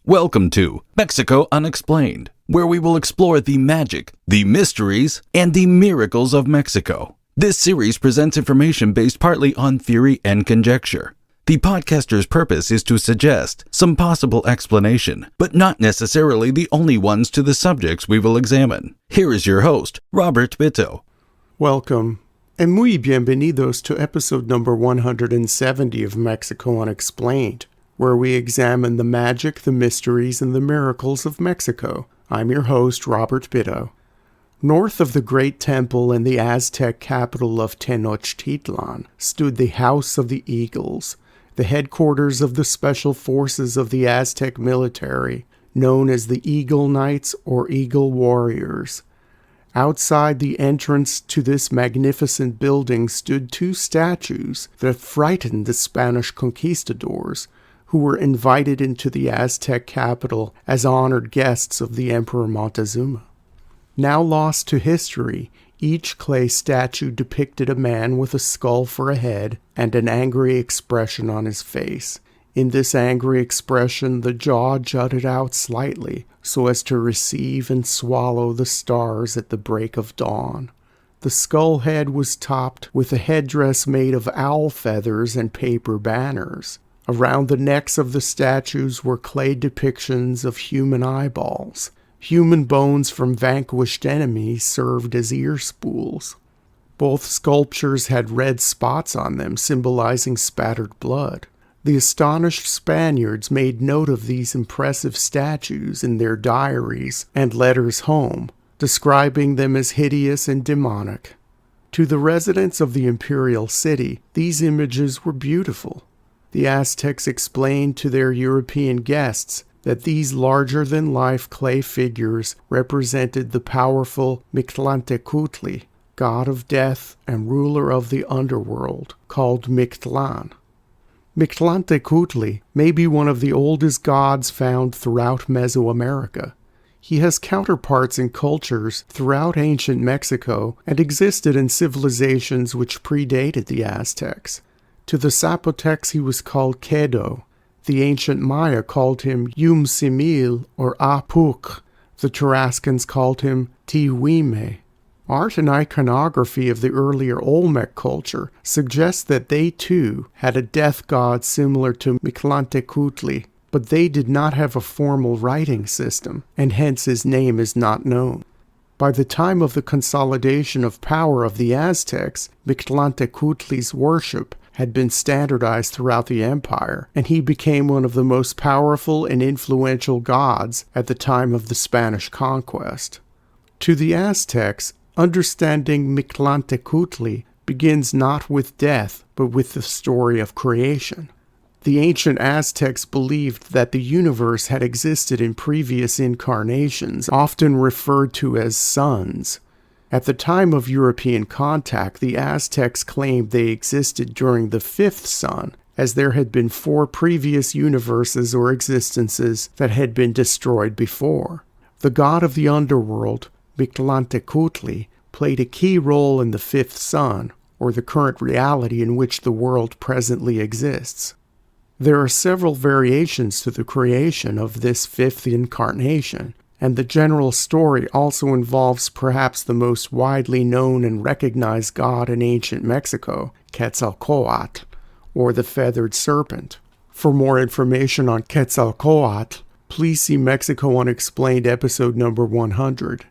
Welcome to Mexico Unexplained, where we will explore the magic, the mysteries, and the miracles of Mexico. This series presents information based partly on theory and conjecture. The podcaster's purpose is to suggest some possible explanation, but not necessarily the only ones to the subjects we will examine. Here is your host, Robert Bitto. Welcome, and muy bienvenidos to episode number 170 of Mexico Unexplained, where we examine the magic, the mysteries, and the miracles of Mexico. I'm your host, Robert Bitto. North of the great temple in the Aztec capital of Tenochtitlan stood the House of the Eagles, the headquarters of the special forces of the Aztec military, known as the Eagle Knights or Eagle Warriors. Outside the entrance to this magnificent building stood two statues that frightened the Spanish conquistadors, who were invited into the Aztec capital as honored guests of the Emperor Montezuma. Now lost to history, each clay statue depicted a man with a skull for a head and an angry expression on his face. In this angry expression, the jaw jutted out slightly so as to receive and swallow the stars at the break of dawn. The skull head was topped with a headdress made of owl feathers and paper banners. Around the necks of the statues were clay depictions of human eyeballs. Human bones from vanquished enemies served as ear spools. Both sculptures had red spots on them, symbolizing spattered blood. The astonished Spaniards made note of these impressive statues in their diaries and letters home, describing them as hideous and demonic. To the residents of the imperial city, these images were beautiful. The Aztecs explained to their European guests that these larger-than-life clay figures represented the powerful Mictlantecuhtli, god of death and ruler of the Underworld, called Mictlan. Mictlantecuhtli may be one of the oldest gods found throughout Mesoamerica. He has counterparts in cultures throughout ancient Mexico and existed in civilizations which predated the Aztecs. To the Zapotecs he was called Kedo. The ancient Maya called him Yumsimil or Apuk. The Tarascans called him Tihuime. Art and iconography of the earlier Olmec culture suggests that they too had a death god similar to Mictlantecuhtli, but they did not have a formal writing system, and hence his name is not known. By the time of the consolidation of power of the Aztecs, Mictlantecuhtli's worship had been standardized throughout the empire, and he became one of the most powerful and influential gods at the time of the Spanish conquest. To the Aztecs, understanding Mictlantecuhtli begins not with death, but with the story of creation. The ancient Aztecs believed that the universe had existed in previous incarnations, often referred to as suns. At the time of European contact, the Aztecs claimed they existed during the fifth sun, as there had been 4 previous universes or existences that had been destroyed before. The god of the underworld, Mictlantecuhtli, played a key role in the fifth sun, or the current reality in which the world presently exists. There are several variations to the creation of this fifth incarnation, and the general story also involves perhaps the most widely known and recognized god in ancient Mexico, Quetzalcoatl, or the feathered serpent. For more information on Quetzalcoatl, please see Mexico Unexplained episode number 100.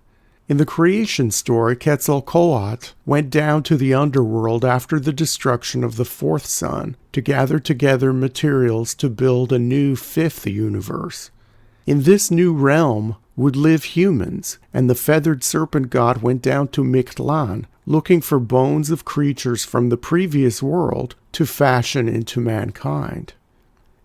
In the creation story, Quetzalcoatl went down to the underworld after the destruction of the fourth sun to gather together materials to build a new fifth universe. In this new realm would live humans, and the feathered serpent god went down to Mictlan, looking for bones of creatures from the previous world to fashion into mankind.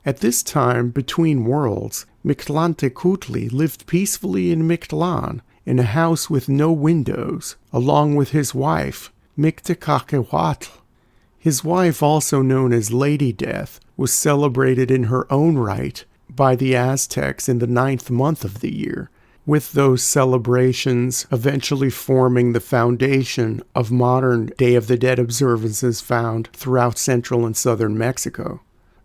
At this time, between worlds, Mictlantecuhtli lived peacefully in Mictlan, in a house with no windows, along with his wife, Mictlantecuhtli. His wife, also known as Lady Death, was celebrated in her own right by the Aztecs in the 9th month of the year, with those celebrations eventually forming the foundation of modern Day of the Dead observances found throughout central and southern Mexico.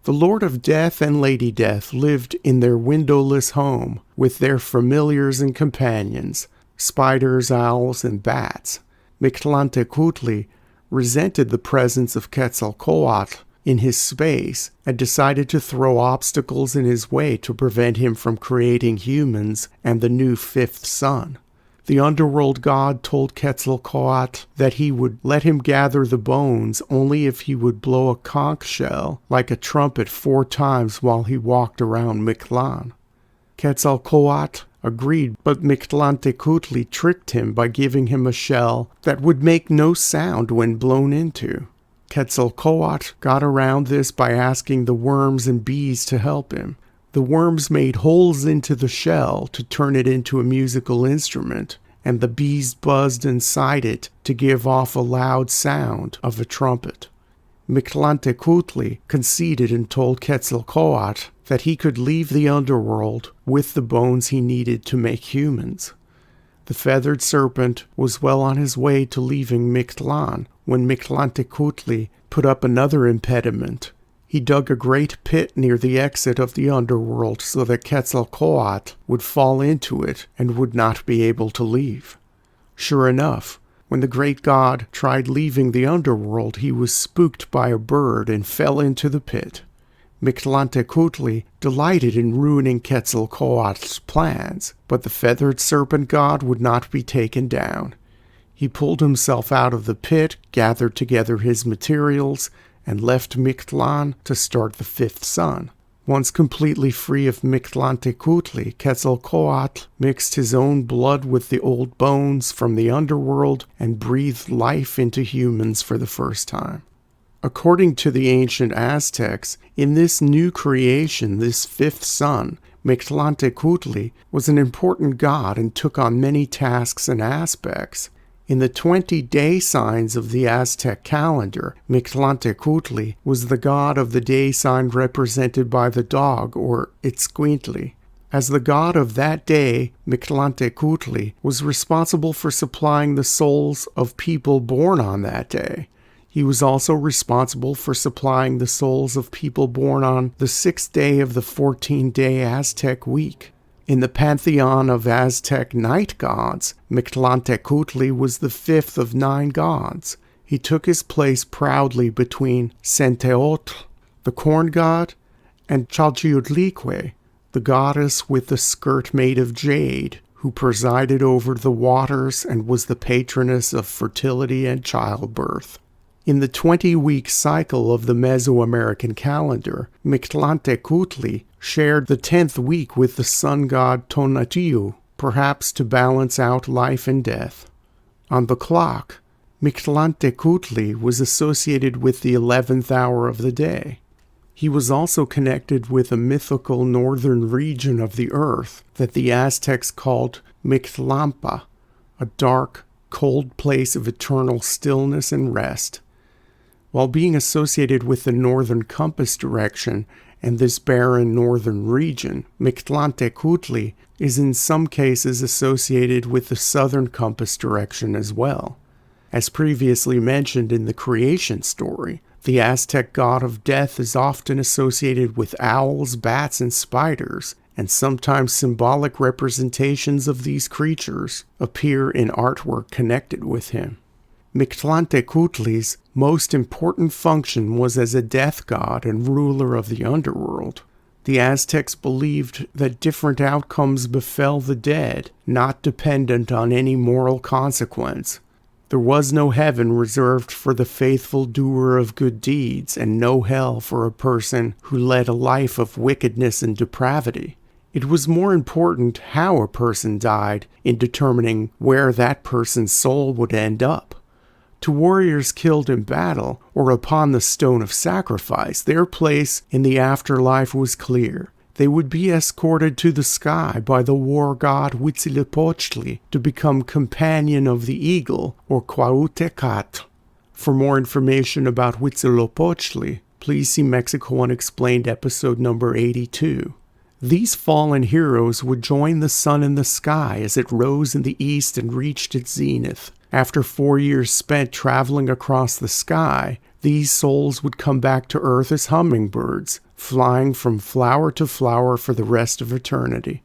The Lord of Death and Lady Death lived in their windowless home with their familiars and companions, spiders, owls, and bats. Mictlantecuhtli resented the presence of Quetzalcoatl in his space and decided to throw obstacles in his way to prevent him from creating humans and the new fifth sun. The underworld god told Quetzalcoatl that he would let him gather the bones only if he would blow a conch shell like a trumpet 4 times while he walked around Mictlan. Quetzalcoatl agreed, but Mictlantecuhtli tricked him by giving him a shell that would make no sound when blown into. Quetzalcoatl got around this by asking the worms and bees to help him. The worms made holes into the shell to turn it into a musical instrument, and the bees buzzed inside it to give off a loud sound of a trumpet. Mictlantecuhtli conceded and told Quetzalcoatl that he could leave the underworld with the bones he needed to make humans. The feathered serpent was well on his way to leaving Mictlan when Mictlantecuhtli put up another impediment. He dug a great pit near the exit of the underworld so that Quetzalcoatl would fall into it and would not be able to leave. Sure enough, when the great god tried leaving the underworld, he was spooked by a bird and fell into the pit. Mictlantecuhtli delighted in ruining Quetzalcoatl's plans, but the feathered serpent god would not be taken down. He pulled himself out of the pit, gathered together his materials, and left Mictlan to start the fifth sun. Once completely free of Mictlantecuhtli, Quetzalcoatl mixed his own blood with the old bones from the underworld and breathed life into humans for the first time. According to the ancient Aztecs, in this new creation, this fifth sun, Mictlantecuhtli was an important god and took on many tasks and aspects. In the 20-day signs of the Aztec calendar, Mictlantecuhtli was the god of the day sign represented by the dog, or Itzcuintli. As the god of that day, Mictlantecuhtli was responsible for supplying the souls of people born on that day. He was also responsible for supplying the souls of people born on the 6th day of the 14-day Aztec week. In the pantheon of Aztec night gods, Mictlantecuhtli was the 5th of 9 gods. He took his place proudly between Centeotl, the corn god, and Chalchiuhtlicue, the goddess with the skirt made of jade, who presided over the waters and was the patroness of fertility and childbirth. In the 20-week cycle of the Mesoamerican calendar, Mictlantecuhtli shared the 10th week with the sun god Tonatiuh, perhaps to balance out life and death. On the clock, Mictlantecuhtli was associated with the 11th hour of the day. He was also connected with a mythical northern region of the earth that the Aztecs called Mictlampa, a dark, cold place of eternal stillness and rest. While being associated with the northern compass direction and this barren northern region, Mictlantecuhtli is in some cases associated with the southern compass direction as well. As previously mentioned in the creation story, the Aztec god of death is often associated with owls, bats, and spiders, and sometimes symbolic representations of these creatures appear in artwork connected with him. Mictlantecuhtli's most important function was as a death god and ruler of the underworld. The Aztecs believed that different outcomes befell the dead, not dependent on any moral consequence. There was no heaven reserved for the faithful doer of good deeds, and no hell for a person who led a life of wickedness and depravity. It was more important how a person died in determining where that person's soul would end up. To warriors killed in battle or upon the stone of sacrifice, their place in the afterlife was clear. They would be escorted to the sky by the war god Huitzilopochtli to become companion of the eagle, or Cuauhtecuhtli. For more information about Huitzilopochtli, please see Mexico Unexplained episode number 82. These fallen heroes would join the sun in the sky as it rose in the east and reached its zenith. After 4 years spent traveling across the sky, these souls would come back to Earth as hummingbirds, flying from flower to flower for the rest of eternity.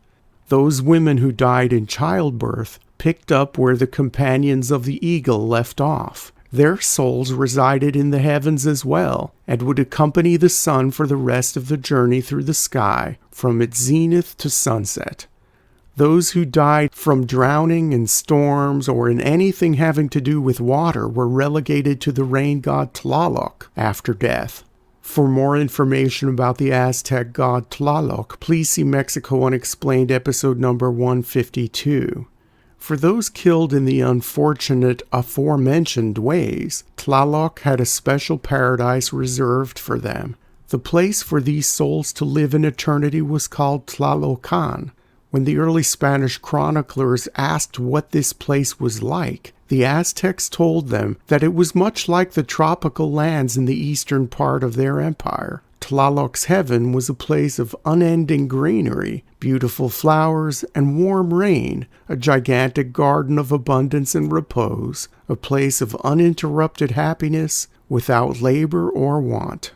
Those women who died in childbirth picked up where the companions of the eagle left off. Their souls resided in the heavens as well, and would accompany the sun for the rest of the journey through the sky, from its zenith to sunset. Those who died from drowning in storms or in anything having to do with water were relegated to the rain god Tlaloc after death. For more information about the Aztec god Tlaloc, please see Mexico Unexplained episode number 152. For those killed in the unfortunate aforementioned ways, Tlaloc had a special paradise reserved for them. The place for these souls to live in eternity was called Tlalocan. When the early Spanish chroniclers asked what this place was like, the Aztecs told them that it was much like the tropical lands in the eastern part of their empire. Tlaloc's heaven was a place of unending greenery, beautiful flowers, and warm rain, a gigantic garden of abundance and repose, a place of uninterrupted happiness without labor or want.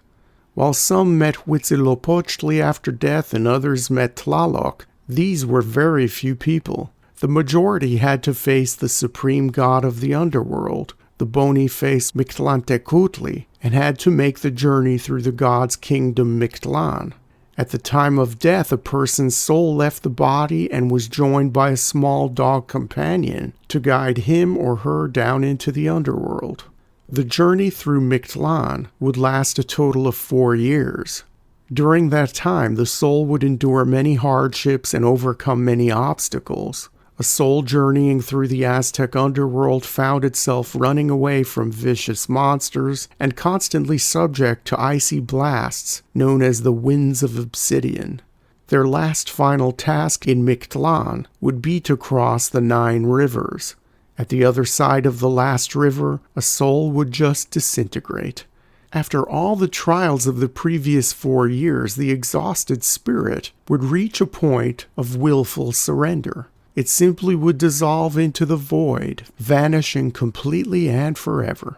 While some met Huitzilopochtli after death and others met Tlaloc, these were very few people. The majority had to face the supreme god of the Underworld, the bony-faced Mictlantecuhtli, and had to make the journey through the god's kingdom Mictlan. At the time of death, a person's soul left the body and was joined by a small dog companion to guide him or her down into the Underworld. The journey through Mictlan would last a total of 4 years. During that time, the soul would endure many hardships and overcome many obstacles. A soul journeying through the Aztec underworld found itself running away from vicious monsters and constantly subject to icy blasts known as the winds of obsidian. Their last final task in Mictlan would be to cross the 9 rivers. At the other side of the last river, a soul would just disintegrate. After all the trials of the previous 4 years, the exhausted spirit would reach a point of willful surrender. It simply would dissolve into the void, vanishing completely and forever.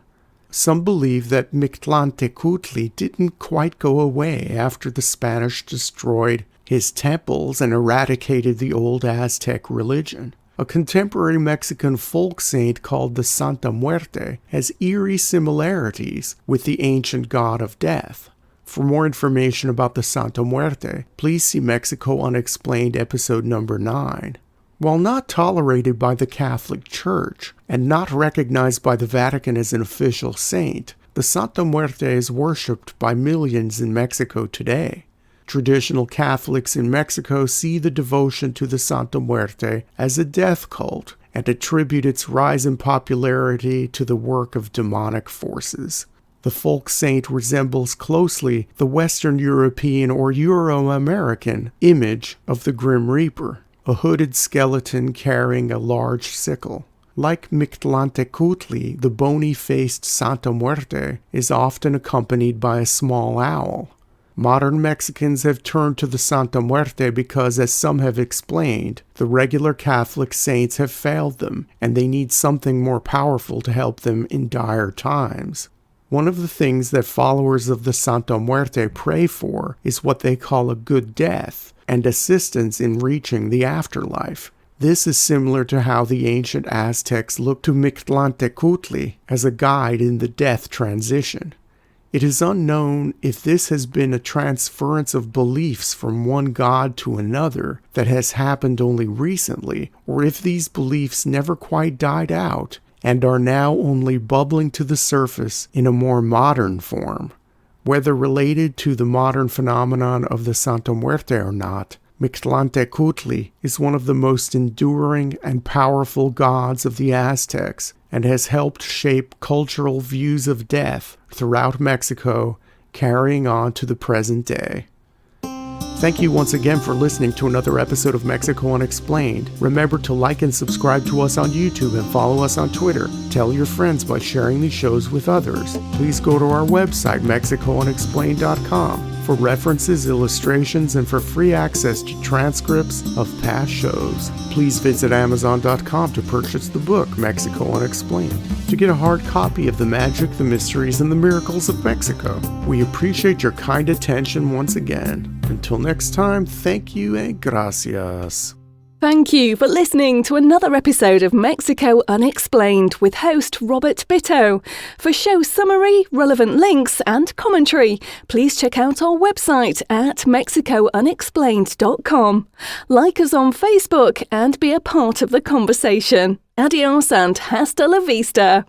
Some believe that Mictlantecuhtli didn't quite go away after the Spanish destroyed his temples and eradicated the old Aztec religion. A contemporary Mexican folk saint called the Santa Muerte has eerie similarities with the ancient god of death. For more information about the Santa Muerte, please see Mexico Unexplained episode number 9. While not tolerated by the Catholic Church and not recognized by the Vatican as an official saint, the Santa Muerte is worshipped by millions in Mexico today. Traditional Catholics in Mexico see the devotion to the Santa Muerte as a death cult and attribute its rise in popularity to the work of demonic forces. The folk saint resembles closely the Western European or Euro-American image of the Grim Reaper, a hooded skeleton carrying a large sickle. Like Mictlantecuhtli, the bony-faced Santa Muerte is often accompanied by a small owl. Modern Mexicans have turned to the Santa Muerte because, as some have explained, the regular Catholic saints have failed them, and they need something more powerful to help them in dire times. One of the things that followers of the Santa Muerte pray for is what they call a good death, and assistance in reaching the afterlife. This is similar to how the ancient Aztecs looked to Mictlantecuhtli as a guide in the death transition. It is unknown if this has been a transference of beliefs from one god to another that has happened only recently, or if these beliefs never quite died out and are now only bubbling to the surface in a more modern form. Whether related to the modern phenomenon of the Santa Muerte or not, Mictlantecuhtli is one of the most enduring and powerful gods of the Aztecs and has helped shape cultural views of death throughout Mexico, carrying on to the present day. Thank you once again for listening to another episode of Mexico Unexplained. Remember to like and subscribe to us on YouTube and follow us on Twitter. Tell your friends by sharing these shows with others. Please go to our website, MexicoUnexplained.com. for references, illustrations, and for free access to transcripts of past shows. Please visit Amazon.com to purchase the book Mexico Unexplained, to get a hard copy of The Magic, the Mysteries, and the Miracles of Mexico. We appreciate your kind attention once again. Until next time, thank you and gracias. Thank you for listening to another episode of Mexico Unexplained with host Robert Bitto. For show summary, relevant links and commentary, please check out our website at mexicounexplained.com. Like us on Facebook and be a part of the conversation. Adios and hasta la vista.